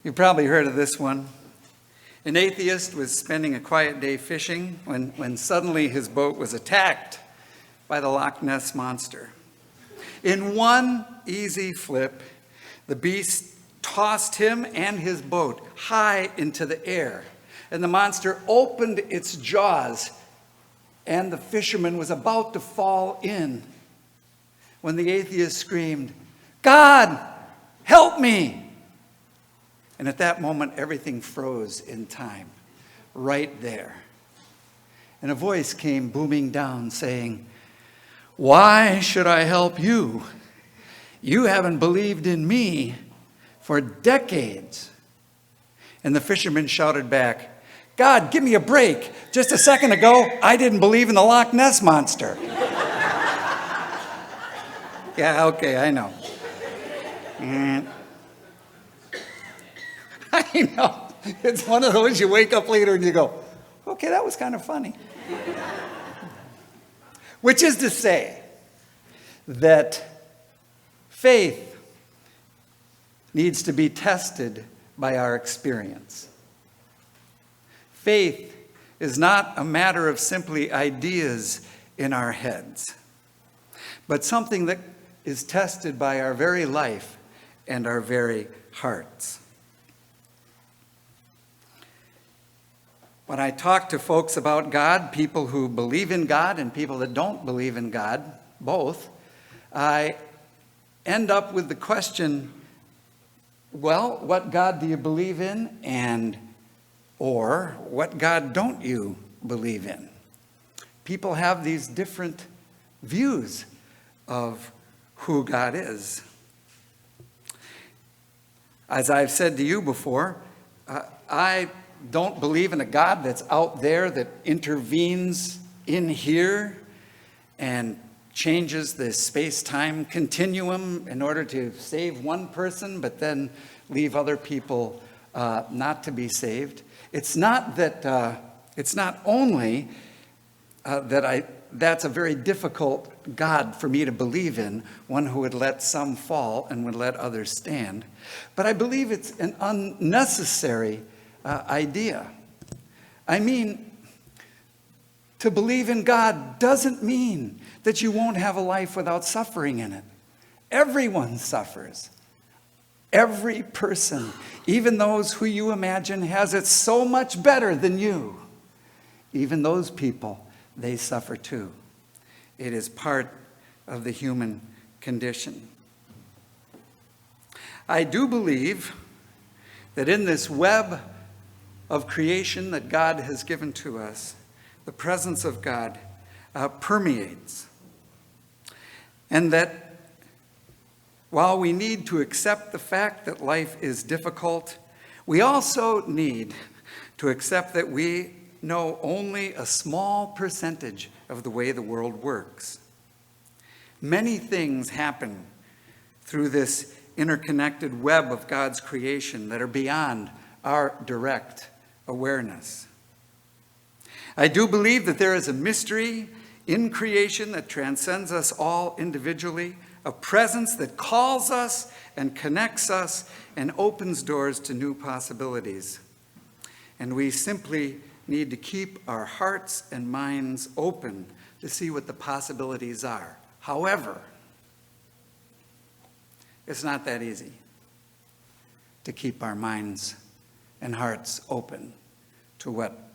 You've probably heard of this one. An atheist was spending a quiet day fishing when suddenly his boat was attacked by the Loch Ness Monster. In one easy flip, the beast tossed him and his boat high into the air, and the monster opened its jaws, and the fisherman was about to fall in when the atheist screamed, "God, help me!" And at that moment, everything froze in time, right there. And a voice came booming down saying, "Why should I help you? You haven't believed in me for decades." And the fisherman shouted back, "God, give me a break. Just a second ago, I didn't believe in the Loch Ness Monster." Yeah, okay, I know. I know. It's one of those you wake up later and you go, okay, that was kind of funny. Which is to say that faith needs to be tested by our experience. Faith is not a matter of simply ideas in our heads, but something that is tested by our very life and our very hearts. When I talk to folks about God, people who believe in God and people that don't believe in God, both, I end up with the question, well, what God do you believe in? Or what God don't you believe in? People have these different views of who God is. As I've said to you before, I don't believe in a God that's out there that intervenes in here and changes the space-time continuum in order to save one person, but then leave other people not to be saved. It's not that. It's not only that's a very difficult God for me to believe in, one who would let some fall and would let others stand, but I believe it's an unnecessary idea. I mean, to believe in God doesn't mean that you won't have a life without suffering in it. Everyone suffers. Every person, even those who you imagine has it so much better than you, even those people, they suffer too. It is part of the human condition. I do believe that in this web of creation that God has given to us, the presence of God permeates. And that while we need to accept the fact that life is difficult, we also need to accept that we know only a small percentage of the way the world works. Many things happen through this interconnected web of God's creation that are beyond our direct awareness. I do believe that there is a mystery in creation that transcends us all individually, a presence that calls us and connects us and opens doors to new possibilities. And we simply need to keep our hearts and minds open to see what the possibilities are. However, it's not that easy to keep our minds and hearts open to what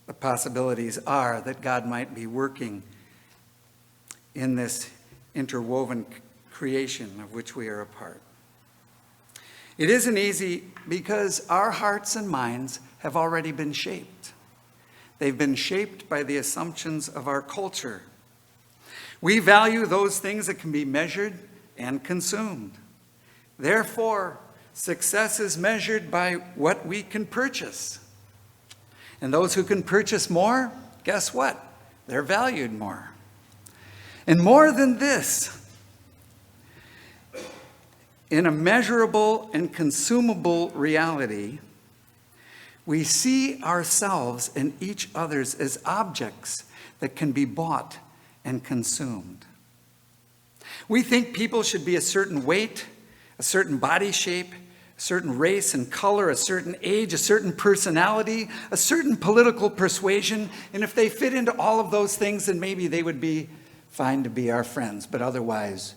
the possibilities are that God might be working in this interwoven creation of which we are a part. It isn't easy because our hearts and minds have already been shaped. They've been shaped by the assumptions of our culture. We value those things that can be measured and consumed. Therefore, success is measured by what we can purchase. And those who can purchase more, guess what? They're valued more. And more than this, in a measurable and consumable reality, we see ourselves and each other's as objects that can be bought and consumed. We think people should be a certain weight, a certain body shape, certain race and color, a certain age, a certain personality, a certain political persuasion. And if they fit into all of those things, then maybe they would be fine to be our friends. But otherwise,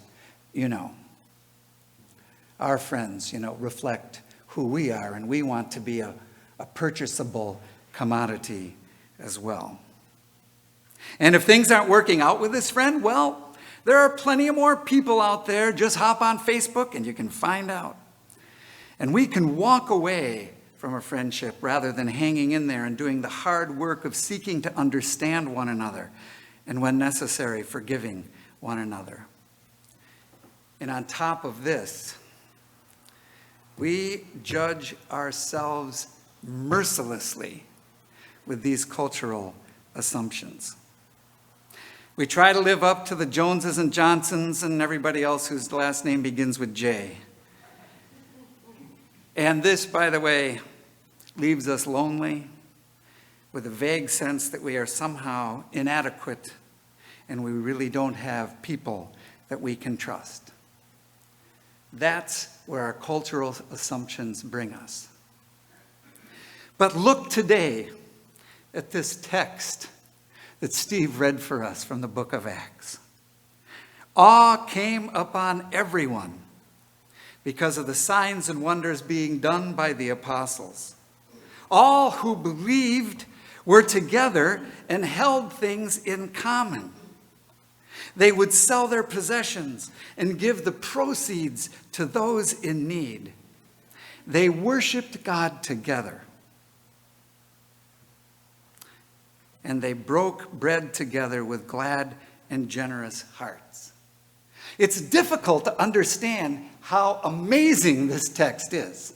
our friends, reflect who we are. And we want to be a purchasable commodity as well. And if things aren't working out with this friend, well, there are plenty of more people out there. Just hop on Facebook and you can find out. And we can walk away from a friendship rather than hanging in there and doing the hard work of seeking to understand one another and, when necessary, forgiving one another. And on top of this, we judge ourselves mercilessly with these cultural assumptions. We try to live up to the Joneses and Johnsons and everybody else whose last name begins with J. And this, by the way, leaves us lonely with a vague sense that we are somehow inadequate and we really don't have people that we can trust. That's where our cultural assumptions bring us. But look today at this text that Steve read for us from the book of Acts. Awe came upon everyone because of the signs and wonders being done by the apostles. All who believed were together and held things in common. They would sell their possessions and give the proceeds to those in need. They worshiped God together. And they broke bread together with glad and generous hearts. It's difficult to understand how amazing this text is,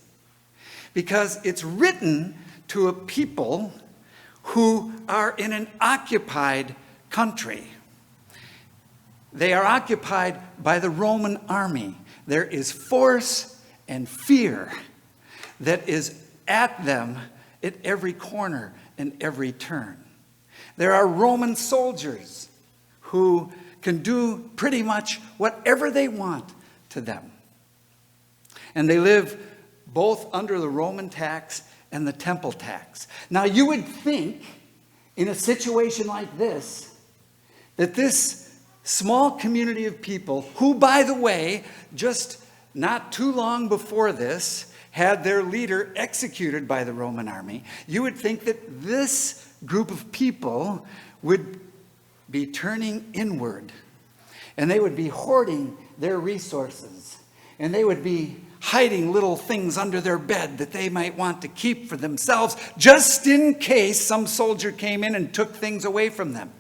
because it's written to a people who are in an occupied country. They are occupied by the Roman army. There is force and fear that is at them at every corner and every turn. There are Roman soldiers who can do pretty much whatever they want to them. And they live both under the Roman tax and the temple tax. Now, you would think in a situation like this, that this small community of people, who, by the way, just not too long before this, had their leader executed by the Roman army, you would think that this group of people would be turning inward, and they would be hoarding their resources, and they would be hiding little things under their bed that they might want to keep for themselves, just in case some soldier came in and took things away from them.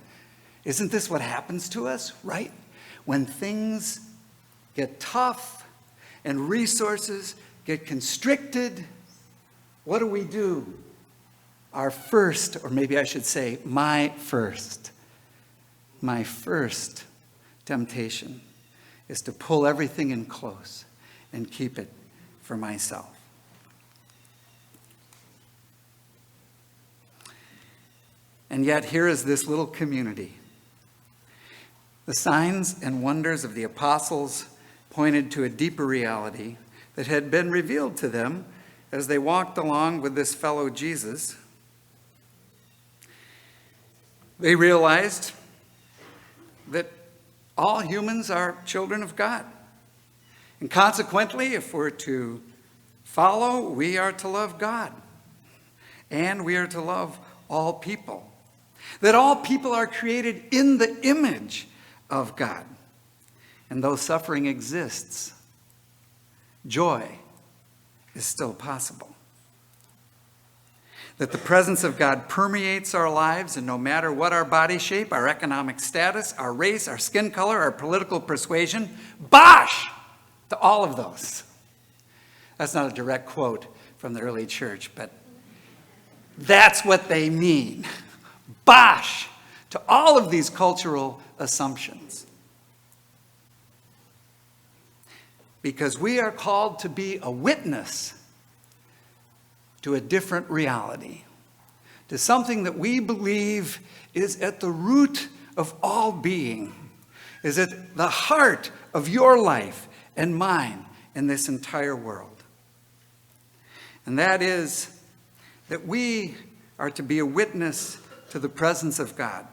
Isn't this what happens to us, right? When things get tough and resources get constricted, what do? Our first, or maybe I should say, my first temptation is to pull everything in close and keep it for myself. And yet here is this little community. The signs and wonders of the apostles pointed to a deeper reality that had been revealed to them as they walked along with this fellow Jesus. They realized that all humans are children of God. And consequently, if we're to follow, we are to love God. And we are to love all people. That all people are created in the image of God. And though suffering exists, joy is still possible. That the presence of God permeates our lives, and no matter what our body shape, our economic status, our race, our skin color, our political persuasion, bosh to all of those. That's not a direct quote from the early church, but that's what they mean. Bosh to all of these cultural assumptions. Because we are called to be a witness to a different reality, to something that we believe is at the root of all being, is at the heart of your life and mine and this entire world. And that is that we are to be a witness to the presence of God,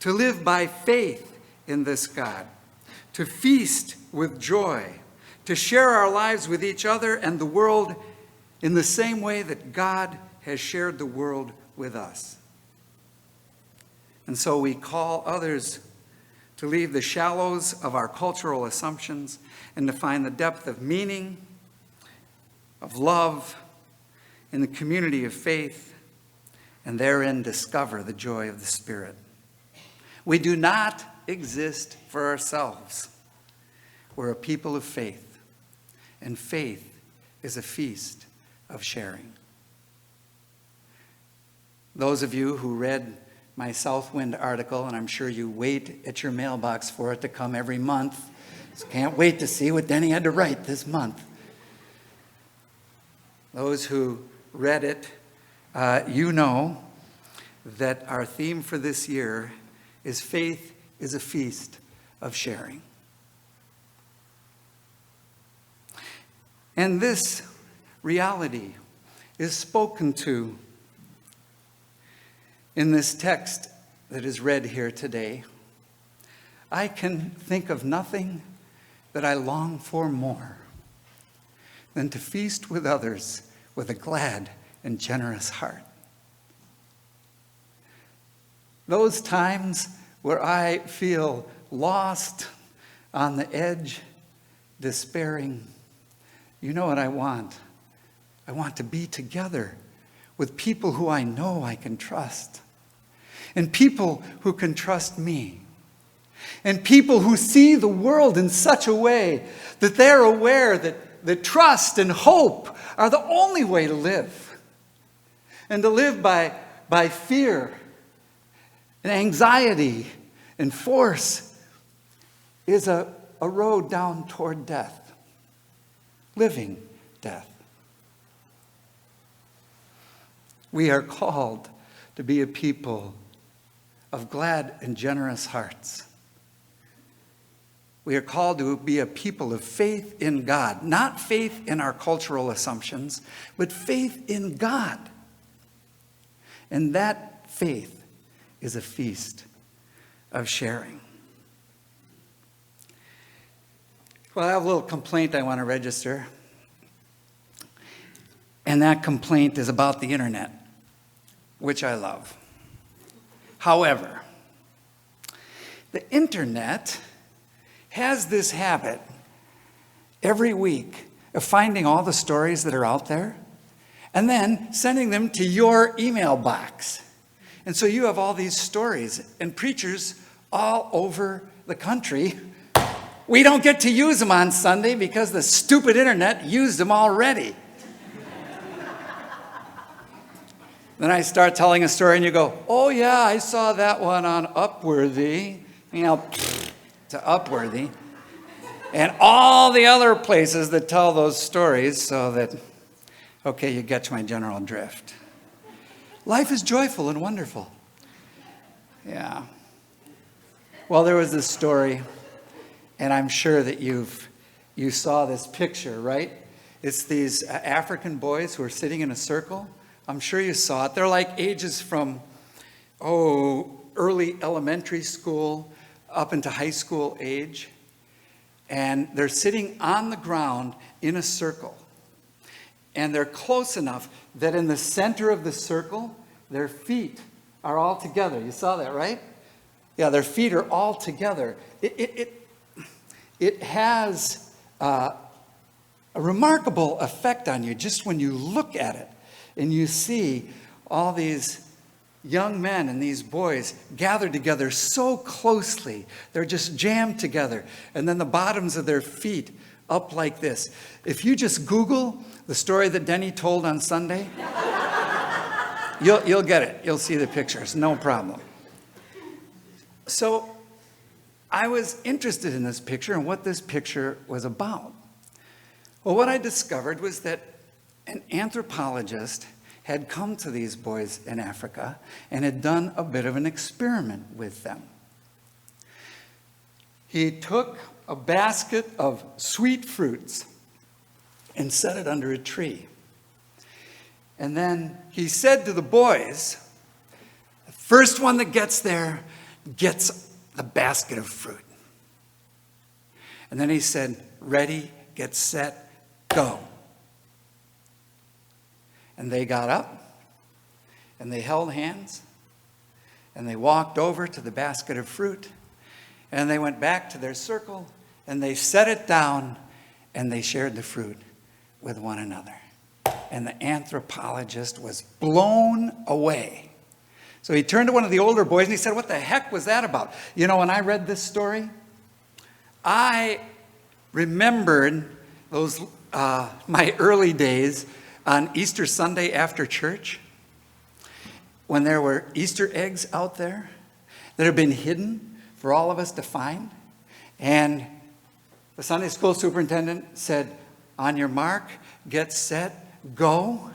to live by faith in this God, to feast with joy, to share our lives with each other and the world in the same way that God has shared the world with us. And so we call others to leave the shallows of our cultural assumptions and to find the depth of meaning, of love, in the community of faith, and therein discover the joy of the Spirit. We do not exist for ourselves. We're a people of faith, and faith is a feast of sharing. Those of you who read my Southwind article, and I'm sure you wait at your mailbox for it to come every month. So can't wait to see what Denny had to write this month. Those who read it, you know that our theme for this year is faith is a feast of sharing. And this reality is spoken to in this text that is read here today. I can think of nothing that I long for more than to feast with others with a glad and generous heart. Those times where I feel lost, on the edge, despairing, you know what I want? I want to be together with people who I know I can trust, and people who can trust me, and people who see the world in such a way that they're aware that trust and hope are the only way to live. And to live by fear and anxiety and force is a road down toward death, living death. We are called to be a people of glad and generous hearts. We are called to be a people of faith in God, not faith in our cultural assumptions, but faith in God. And that faith is a feast of sharing. Well, I have a little complaint I want to register. And that complaint is about the internet, which I love. However, the internet has this habit every week of finding all the stories that are out there and then sending them to your email box. And so you have all these stories, and preachers all over the country, we don't get to use them on Sunday because the stupid internet used them already. Then I start telling a story and you go, oh yeah, I saw that one on Upworthy, to Upworthy, and all the other places that tell those stories, so that, okay, you get to my general drift. Life is joyful and wonderful. Yeah. Well, there was this story, and I'm sure that you saw this picture, right? It's these African boys who are sitting in a circle. I'm sure you saw it. They're like ages from, early elementary school up into high school age. And they're sitting on the ground in a circle. And they're close enough that in the center of the circle, their feet are all together. You saw that, right? Yeah, their feet are all together. It has a remarkable effect on you just when you look at it. And you see all these young men and these boys gathered together so closely. They're just jammed together. And then the bottoms of their feet up like this. If you just Google the story that Denny told on Sunday, you'll get it. You'll see the pictures. No problem. So I was interested in this picture and what this picture was about. Well, what I discovered was that an anthropologist had come to these boys in Africa and had done a bit of an experiment with them. He took a basket of sweet fruits and set it under a tree. And then he said to the boys, the first one that gets there gets the basket of fruit. And then he said, ready, get set, go. And they got up, and they held hands, and they walked over to the basket of fruit, and they went back to their circle, and they set it down, and they shared the fruit with one another. And the anthropologist was blown away. So he turned to one of the older boys, and he said, what the heck was that about? You know, when I read this story, I remembered those my early days on Easter Sunday after church, when there were Easter eggs out there that had been hidden for all of us to find. And the Sunday school superintendent said, on your mark, get set, go.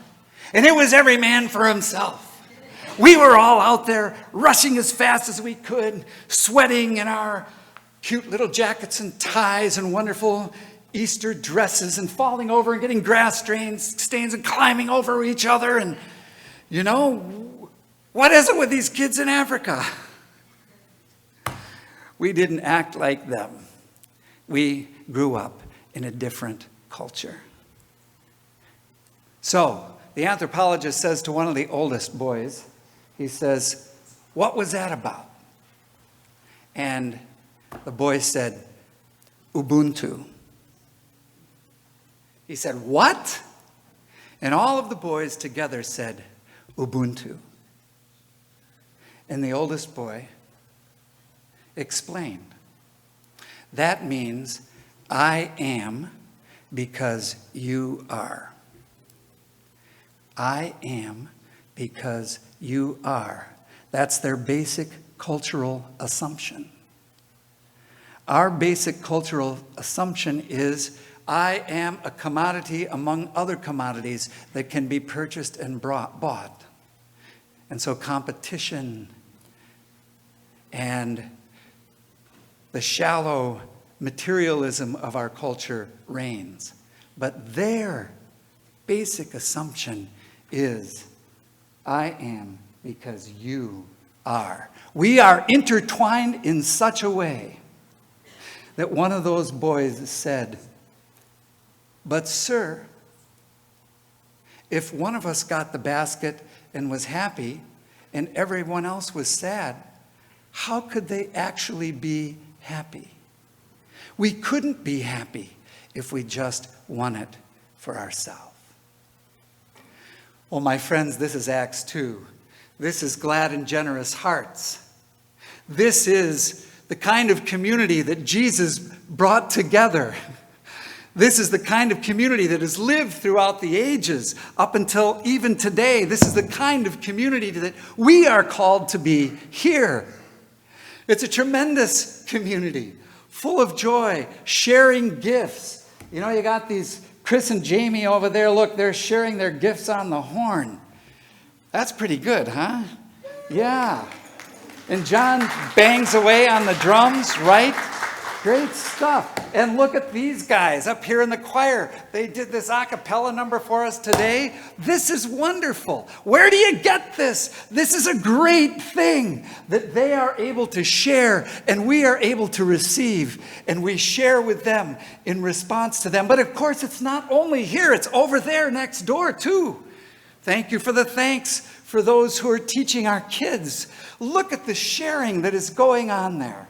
And it was every man for himself. We were all out there rushing as fast as we could, sweating in our cute little jackets and ties and wonderful Easter dresses, and falling over and getting grass stains and climbing over each other. And, you know, what is it with these kids in Africa? We didn't act like them. We grew up in a different culture. So the anthropologist says to one of the oldest boys, he says, what was that about? And the boy said, Ubuntu. He said, what? And all of the boys together said, Ubuntu. And the oldest boy explained, that means I am because you are. I am because you are. That's their basic cultural assumption. Our basic cultural assumption is I am a commodity among other commodities that can be purchased and bought. And so competition and the shallow materialism of our culture reigns. But their basic assumption is I am because you are. We are intertwined in such a way that one of those boys said, but sir, if one of us got the basket and was happy and everyone else was sad, how could they actually be happy? We couldn't be happy if we just won it for ourselves. Well, my friends, this is Acts 2. This is glad and generous hearts. This is the kind of community that Jesus brought together. This is the kind of community that has lived throughout the ages up until even today. This is the kind of community that we are called to be here. It's a tremendous community, full of joy, sharing gifts. You know, you got these Chris and Jamie over there. Look, they're sharing their gifts on the horn. That's pretty good, huh? Yeah. And John bangs away on the drums, right? Great stuff. And look at these guys up here in the choir. They did this a cappella number for us today. This is wonderful. Where do you get this? This is a great thing that they are able to share and we are able to receive, and we share with them in response to them. But of course, it's not only here, it's over there next door too. Thank you for the thanks for those who are teaching our kids. Look at the sharing that is going on there.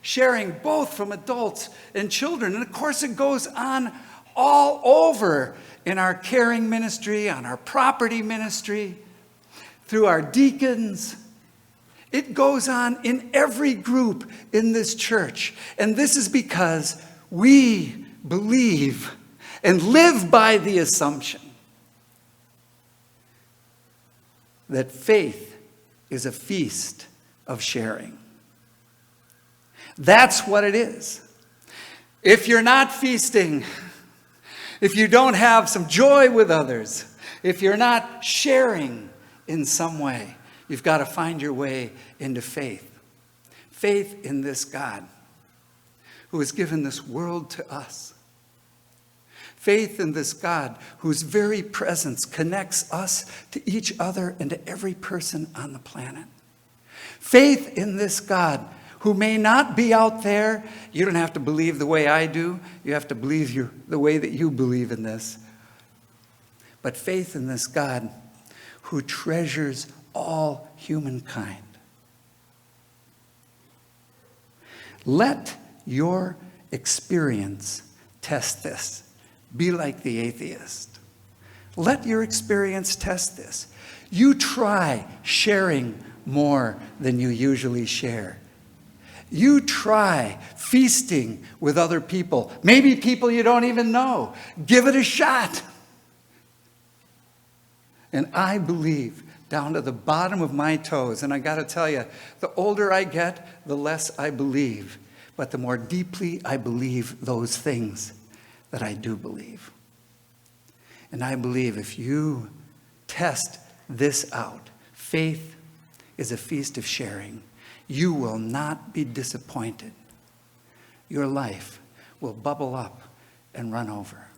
Sharing both from adults and children. And of course it goes on all over in our caring ministry, on our property ministry, through our deacons. It goes on in every group in this church. And this is because we believe and live by the assumption that faith is a feast of sharing. That's what it is. If you're not feasting, if you don't have some joy with others, if you're not sharing in some way, you've got to find your way into faith. Faith in this God who has given this world to us. Faith in this God whose very presence connects us to each other and to every person on the planet. Faith in this God who may not be out there. You don't have to believe the way I do. You have to believe the way that you believe in this. But faith in this God who treasures all humankind. Let your experience test this. Be like the atheist. Let your experience test this. You try sharing more than you usually share. You try feasting with other people, maybe people you don't even know. Give it a shot. And I believe down to the bottom of my toes, and I got to tell you, the older I get, the less I believe. But the more deeply I believe those things that I do believe. And I believe if you test this out, faith is a feast of sharing. You will not be disappointed. Your life will bubble up and run over.